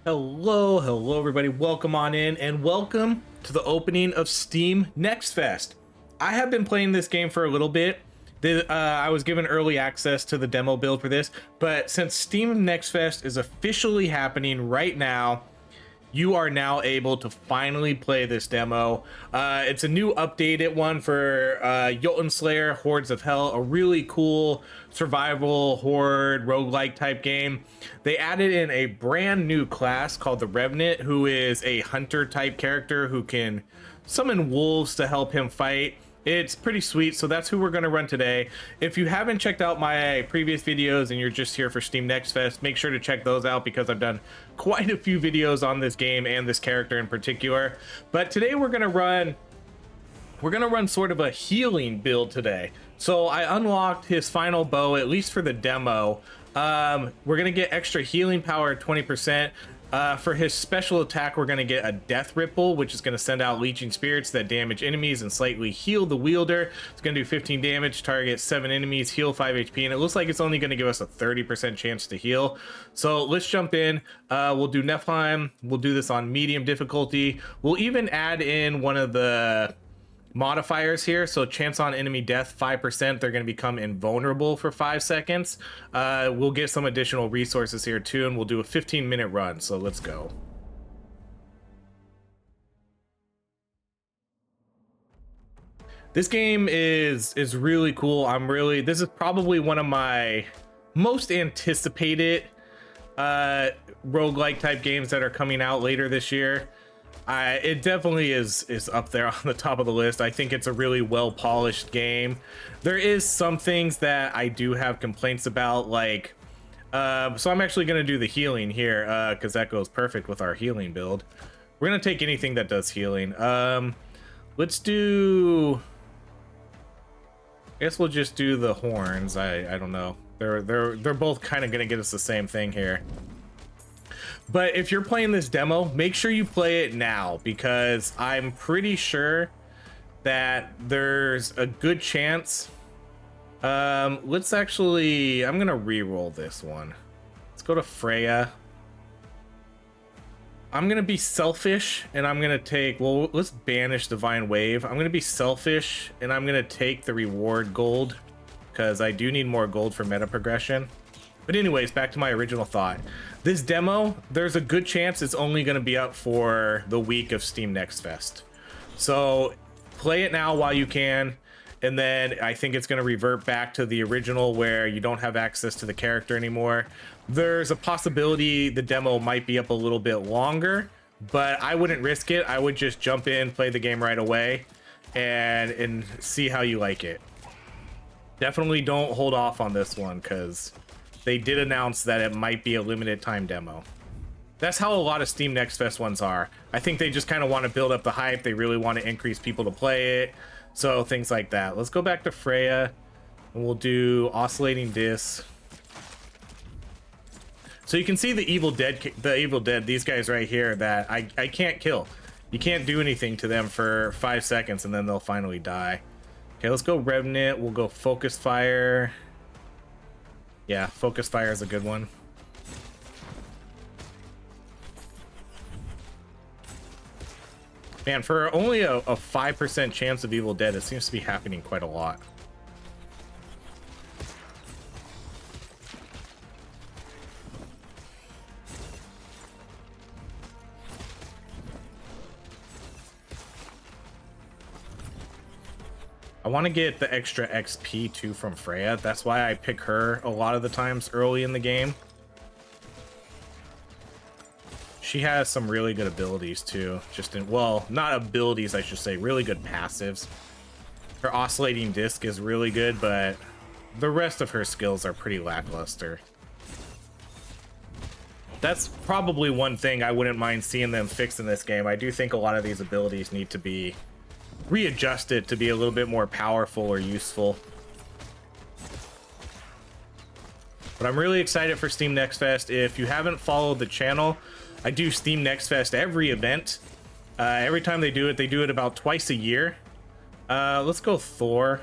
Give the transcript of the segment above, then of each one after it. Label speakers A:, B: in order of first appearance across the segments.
A: Hello everybody. Welcome on in and welcome to the opening of Steam Next Fest. I have been playing this game for a little bit. I was given early access to the demo build for this, but since Steam Next Fest is officially happening right now, you are now able to finally play this demo. It's a new updated one for Jotunnslayer, Hordes of Hel, a really cool survival horde roguelike type game. They added in a brand new class called the Revenant, who is a hunter type character who can summon wolves to help him fight. It's pretty sweet, so that's who we're going to run today. If you haven't checked out my previous videos and you're just here for Steam Next Fest, make sure to check those out because I've done quite a few videos on this game and this character in particular. But today we're going to run sort of a healing build today. So I unlocked his final bow, at least for the demo. We're going to get extra healing power at 20%. For his special attack, we're going to get a Death Ripple, which is going to send out leeching spirits that damage enemies and slightly heal the wielder. It's going to do 15 damage, target 7 enemies, heal 5 HP, and it looks like it's only going to give us a 30% chance to heal. So let's jump in. We'll do Nephilim. We'll do this on medium difficulty. We'll even add in one of the modifiers here, so chance on enemy death 5%. They're going to become invulnerable for 5 seconds. We'll get some additional resources here too, and we'll do a 15-minute run. So let's go. This game is really cool. This is probably one of my most anticipated roguelike type games that are coming out later this year. It definitely is up there on the top of the list. I think it's a really well polished game. There is some things that I do have complaints about, like so I'm actually going to do the healing here because that goes perfect with our healing build. We're going to take anything that does healing. Let's do, I guess we'll just do the horns. I don't know, they're both kind of going to get us the same thing here. But if you're playing this demo, make sure you play it now, because I'm pretty sure that there's a good chance. Let's actually, I'm gonna re-roll this one. Let's go to Freya. I'm gonna be selfish and I'm gonna take, well, let's banish Divine Wave. I'm gonna be selfish and I'm gonna take the reward gold, because I do need more gold for meta progression. But anyways, back to my original thought. This demo, there's a good chance it's only going to be up for the week of Steam Next Fest. So play it now while you can, and then I think it's going to revert back to the original where you don't have access to the character anymore. There's a possibility the demo might be up a little bit longer, but I wouldn't risk it. I would just jump in, play the game right away, and see how you like it. Definitely don't hold off on this one, because they did announce that it might be a limited time demo. That's how a lot of Steam Next Fest ones are. I think they just kind of want to build up the hype. They really want to increase people to play it. So things like that. Let's go back to Freya and we'll do Oscillating Disc. So you can see the Evil Dead, these guys right here that I can't kill. You can't do anything to them for 5 seconds and then they'll finally die. Okay, let's go Revenant. We'll go Focus Fire. Yeah, Focus Fire is a good one. Man, for only a 5% chance of Evil Dead, it seems to be happening quite a lot. I want to get the extra XP too from Freya. That's why I pick her a lot of the times early in the game. She has some really good abilities too. Well, not abilities, I should say, really good passives. Her Oscillating Disc is really good, but the rest of her skills are pretty lackluster. That's probably one thing I wouldn't mind seeing them fix in this game. I do think a lot of these abilities need to be readjusted to be a little bit more powerful or useful. But I'm really excited for Steam Next Fest. If you haven't followed the channel, I do Steam Next Fest every event. Every time they do it about twice a year. Let's go Thor.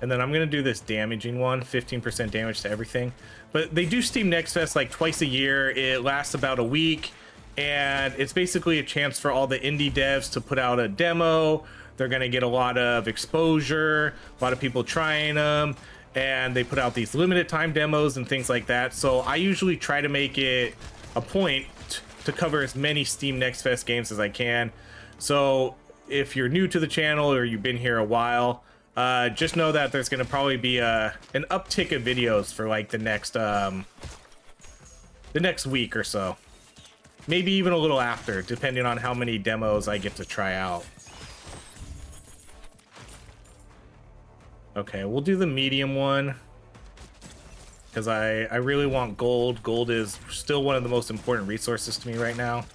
A: And then I'm going to do this damaging one, 15% damage to everything. But they do Steam Next Fest like twice a year. It lasts about a week, and it's basically a chance for all the indie devs to put out a demo. They're going to get a lot of exposure, a lot of people trying them, and they put out these limited time demos and things like that. So I usually try to make it a point to cover as many Steam Next Fest games as I can. So if you're new to the channel or you've been here a while, just know that there's going to probably be an uptick of videos for like the next week or so. Maybe even a little after, depending on how many demos I get to try out. Okay, we'll do the medium one, because I really want gold. Gold is still one of the most important resources to me right now.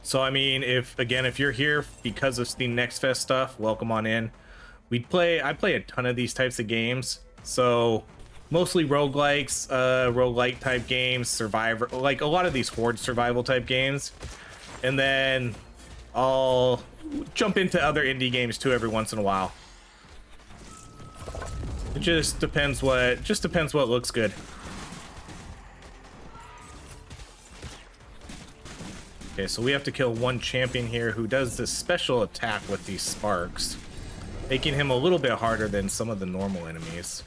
A: So I mean, if you're here because of Steam Next Fest stuff, welcome on in. I play a ton of these types of games, so mostly roguelikes, roguelike type games, survivor, like a lot of these horde survival type games, and then I'll jump into other indie games too every once in a while. It just depends what looks good. Okay, so we have to kill one champion here who does this special attack with these sparks, making him a little bit harder than some of the normal enemies.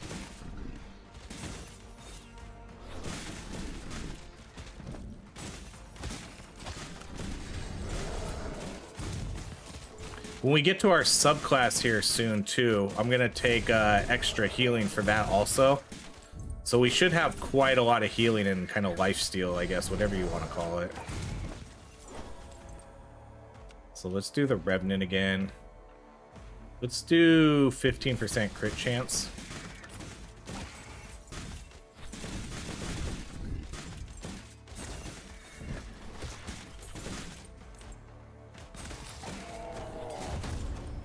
A: When we get to our subclass here soon too, I'm gonna take extra healing for that also. So we should have quite a lot of healing and kind of lifesteal, I guess, whatever you want to call it. So let's do the Revenant again. Let's do 15% crit chance.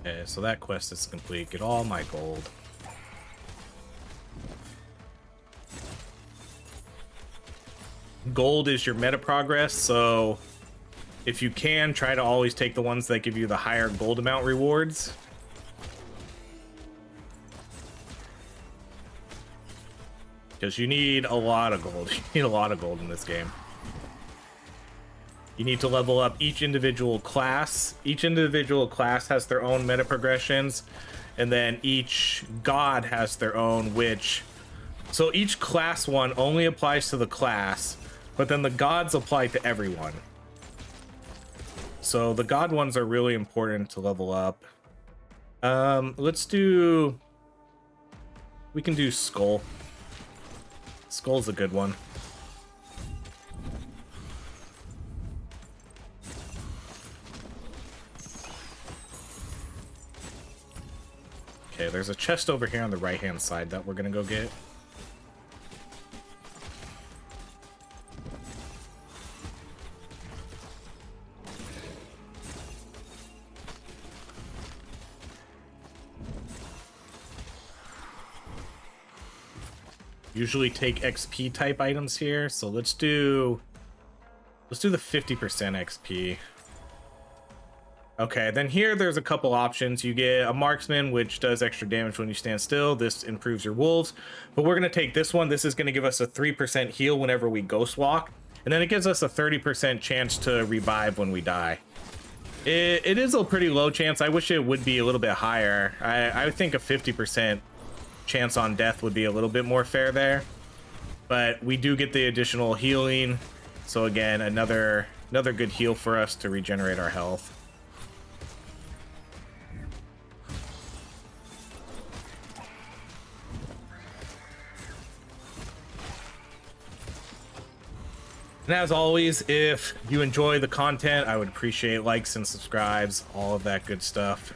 A: Okay, so that quest is complete. Get all my gold. Gold is your meta progress, so if you can, try to always take the ones that give you the higher gold amount rewards. Because you need a lot of gold. You need a lot of gold in this game. You need to level up each individual class. Each individual class has their own meta progressions, and then each god has their own, so each class one only applies to the class, but then the gods apply to everyone. So the god ones are really important to level up. We can do Skull. Skull's a good one. Okay, there's a chest over here on the right-hand side that we're gonna go get. Usually take XP type items here, so let's do the 50% XP. Okay, then here there's a couple options. You get a marksman, which does extra damage when you stand still. This improves your wolves, but we're gonna take this one. This is gonna give us a 3% heal whenever we ghost walk, and then it gives us a 30% chance to revive when we die. It is a pretty low chance. I wish it would be a little bit higher. I think a 50% chance on death would be a little bit more fair there, but we do get the additional healing. So again, another good heal for us to regenerate our health. And as always, if you enjoy the content, I would appreciate likes and subscribes, all of that good stuff.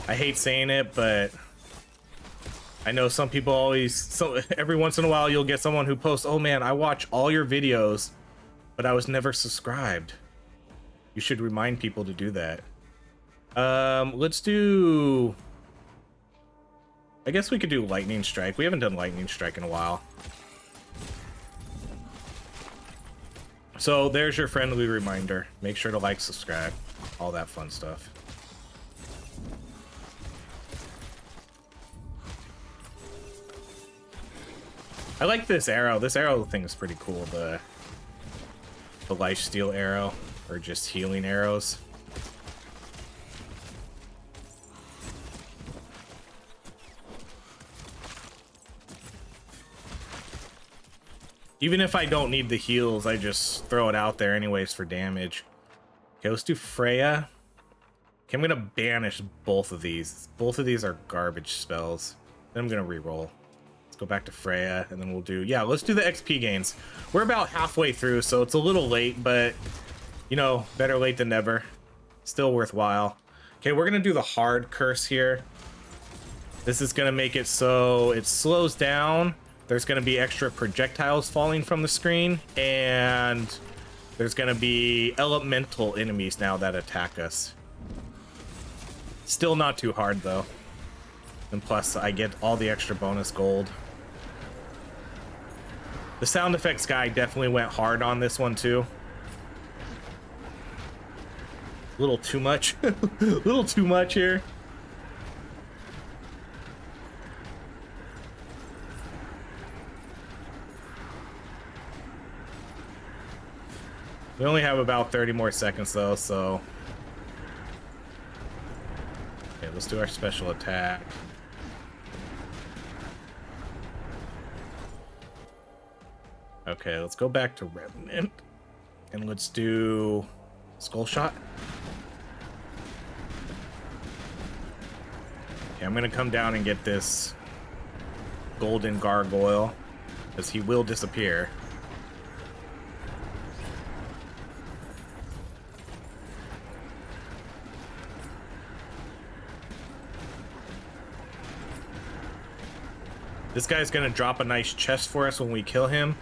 A: I hate saying it, but I know some people every once in a while you'll get someone who posts, "Oh man, I watch all your videos, but I was never subscribed." You should remind people to do that. Let's do... I guess we could do Lightning Strike. We haven't done Lightning Strike in a while. So there's your friendly reminder. Make sure to like, subscribe, all that fun stuff. I like this arrow. This arrow thing is pretty cool. The lifesteal arrow, or just healing arrows. Even if I don't need the heals, I just throw it out there anyways for damage. Okay, let's do Freya. Okay, I'm gonna banish both of these. Both of these are garbage spells. Then I'm gonna reroll. Let's go back to Freya, and then we'll do... Yeah, let's do the XP gains. We're about halfway through, so it's a little late, but, you know, better late than never. Still worthwhile. Okay, we're gonna do the hard curse here. This is gonna make it so it slows down. There's going to be extra projectiles falling from the screen, and there's going to be elemental enemies now that attack us. Still not too hard, though. And plus, I get all the extra bonus gold. The sound effects guy definitely went hard on this one, too. A little too much. A little too much here. We only have about 30 more seconds though, so... Okay, let's do our special attack. Okay, let's go back to Revenant. And let's do... Skull Shot. Okay, I'm gonna come down and get this golden gargoyle, because he will disappear. This guy's gonna drop a nice chest for us when we kill him.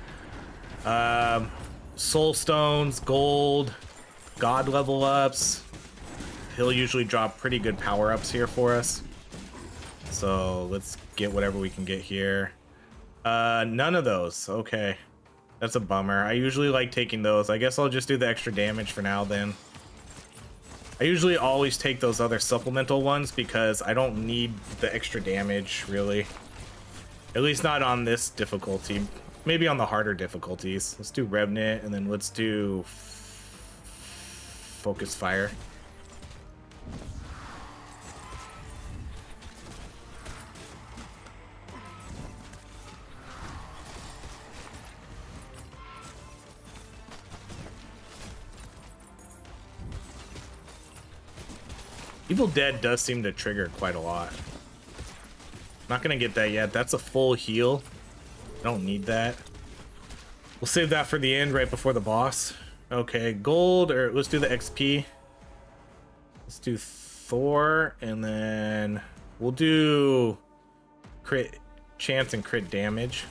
A: Soul stones, gold, god level ups. He'll usually drop pretty good power ups here for us. So let's get whatever we can get here. None of those. Okay. That's a bummer. I usually like taking those. I guess I'll just do the extra damage for now then. I usually always take those other supplemental ones because I don't need the extra damage, really. At least not on this difficulty. Maybe on the harder difficulties. Let's do Revenant, and then let's do Focus Fire. Evil Dead does seem to trigger quite a lot. Not gonna get that yet. That's a full heal. I don't need that. We'll save that for the end, right before the boss. Okay, gold, or let's do the XP. Let's do Thor, and then we'll do crit chance and crit damage.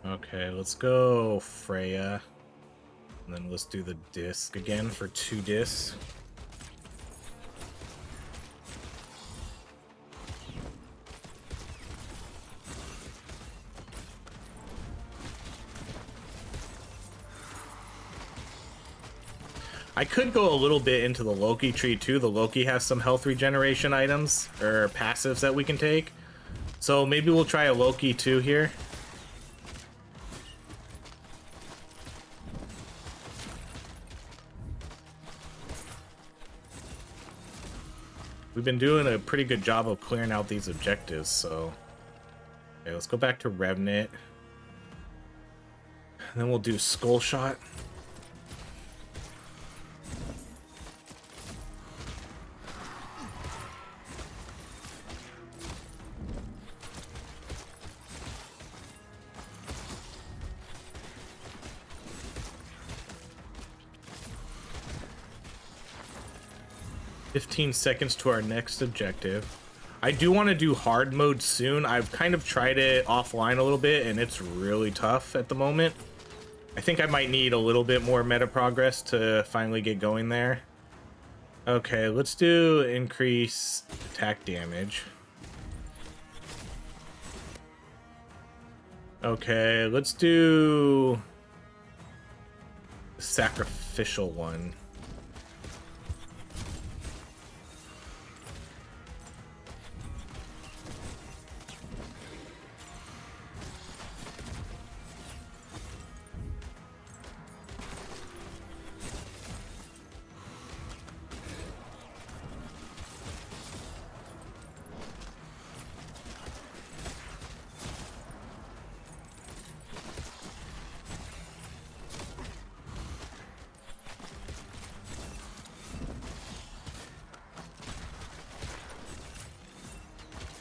A: Okay, let's go Freya. And then let's do the disc again for 2 discs. I could go a little bit into the Loki tree too. The Loki has some health regeneration items or passives that we can take. So maybe we'll try a Loki too here. We've been doing a pretty good job of clearing out these objectives, so... Okay, let's go back to Revenant. And then we'll do Skull Shot. 15 seconds to our next objective. I do want to do hard mode soon. I've kind of tried it offline a little bit, and it's really tough at the moment. I think I might need a little bit more meta progress to finally get going there. Okay, let's do increase attack damage. Okay, let's do sacrificial one.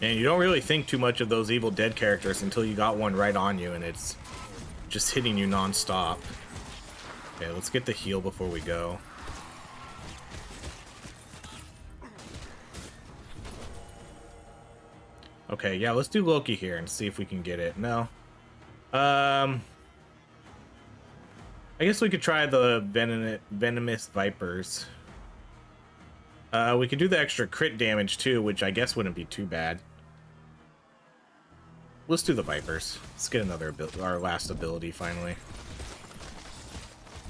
A: And you don't really think too much of those Evil Dead characters until you got one right on you and it's just hitting you non-stop. Okay, let's get the heal before we go. Okay, yeah, let's do Loki here and see if we can get it. No. I guess we could try the venomous vipers. We could do the extra crit damage too, which I guess wouldn't be too bad. Let's do the vipers. Let's get another our last ability finally.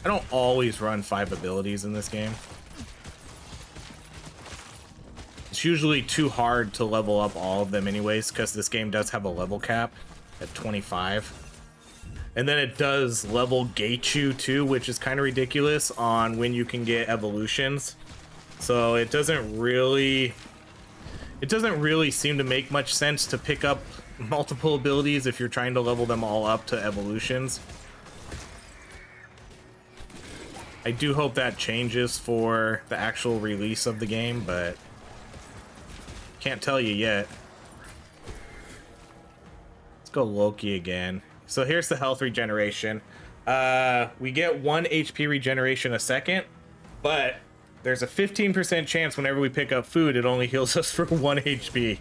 A: I don't always run 5 abilities in this game. It's usually too hard to level up all of them anyways, because this game does have a level cap at 25. And then it does level gate you too, which is kind of ridiculous on when you can get evolutions. So it doesn't really seem to make much sense to pick up multiple abilities if you're trying to level them all up to evolutions. I do hope that changes for the actual release of the game, but can't tell you yet. Let's go Loki again. So here's the health regeneration. We get 1 HP regeneration a second, but there's a 15% chance whenever we pick up food, it only heals us for 1 HP.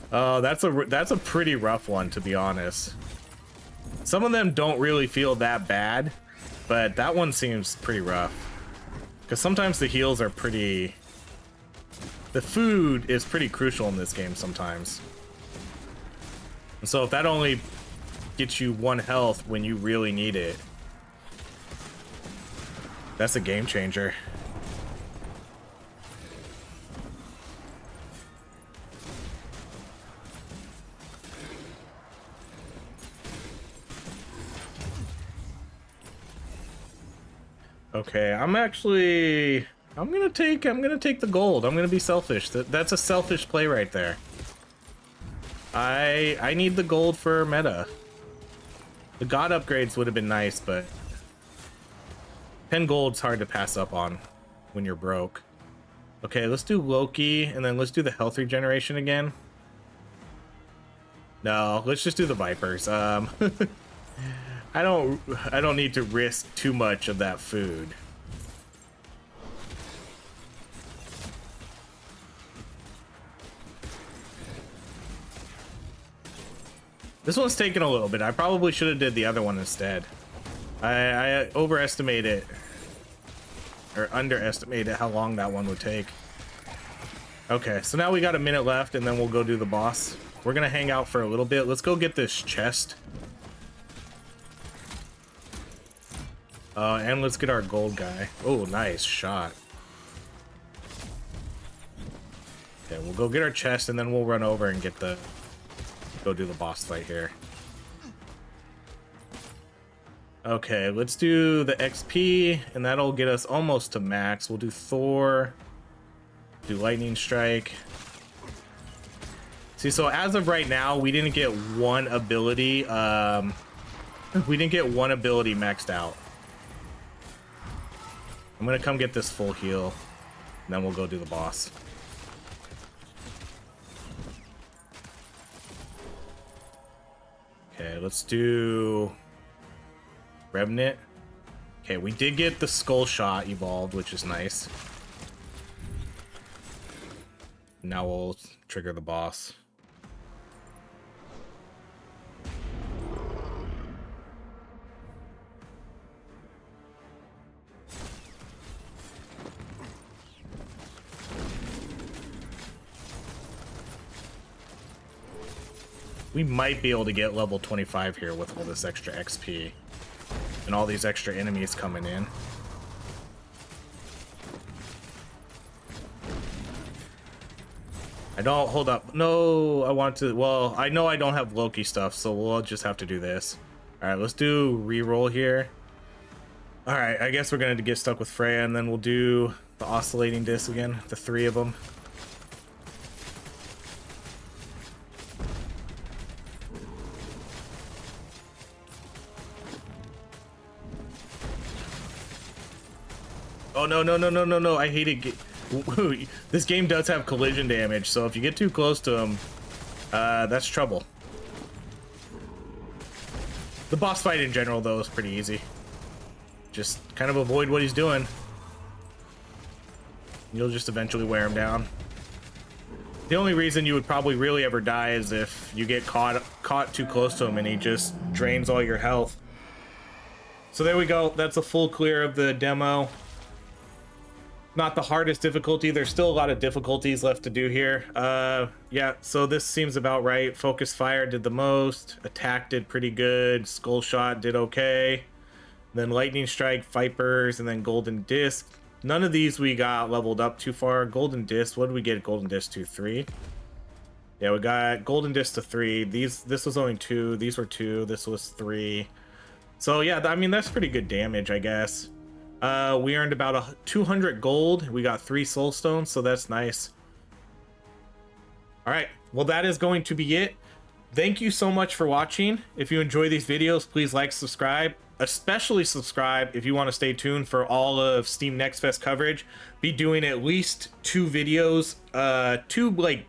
A: That's a pretty rough one, to be honest. Some of them don't really feel that bad, but that one seems pretty rough. Because sometimes the heals are pretty... The food is pretty crucial in this game sometimes. And so if that only gets you 1 health when you really need it, that's a game changer. Okay, I'm gonna take the gold. I'm gonna be selfish. That's a selfish play right there. I need the gold for meta. The god upgrades would have been nice, but 10 gold's hard to pass up on when you're broke. Okay, let's do Loki and then let's do the health regeneration again. No, let's just do the vipers. I don't need to risk too much of that food. This one's taking a little bit. I probably should have did the other one instead. I overestimated or underestimated how long that one would take. Okay, so now we got a minute left and then we'll go do the boss. We're gonna hang out for a little bit. Let's go get this chest. And let's get our gold guy. Oh, nice shot. Okay, we'll go get our chest and then we'll run over and go do the boss fight here. Okay, let's do the XP and that'll get us almost to max. We'll do Thor, do lightning strike. See, so as of right now, we didn't get one ability. We didn't get one ability maxed out. I'm gonna come get this full heal, and then we'll go do the boss. Okay, let's do Revenant. Okay, we did get the skull shot evolved, which is nice. Now we'll trigger the boss. We might be able to get level 25 here with all this extra XP and all these extra enemies coming in. I don't, hold up. No, I want to, well, I know I don't have Loki stuff, so we'll just have to do this. All right, let's do reroll here. All right, I guess we're gonna get stuck with Freya, and then we'll do the oscillating disc again, the 3 of them. Oh, no, no, no, no, no, no, I hate it. This game does have collision damage, so if you get too close to him, that's trouble. The boss fight in general, though, is pretty easy. Just kind of avoid what he's doing. You'll just eventually wear him down. The only reason you would probably really ever die is if you get caught too close to him and he just drains all your health. So there we go. That's a full clear of the demo. Not the hardest difficulty. There's still a lot of difficulties left to do here. Yeah, so this seems about right. Focus fire did the most. Attack did pretty good. Skull shot did okay. Then lightning strike, vipers, and then golden disc. None of these we got leveled up too far. Golden disc, what did we get golden disc to? 3? Yeah, we got golden disc to 3. This was only 2. These were 2. This was 3. So yeah, I mean, that's pretty good damage, I guess. We earned about 200 gold. We got 3 soul stones, so that's nice. All right, well, that is going to be it. Thank you so much for watching. If you enjoy these videos, please like, subscribe, especially subscribe if you want to stay tuned for all of Steam Next Fest coverage. Be doing at least 2 videos, 2 like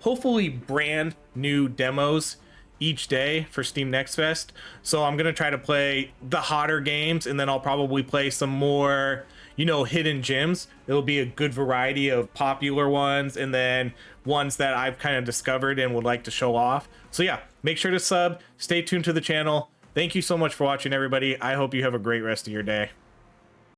A: hopefully brand new demos each day for Steam Next Fest. So I'm gonna try to play the hotter games, and then I'll probably play some more, you know, hidden gems. It'll be a good variety of popular ones and then ones that I've kind of discovered and would like to show off. So yeah, make sure to sub, stay tuned to the channel. Thank you so much for watching, everybody. I hope you have a great rest of your day.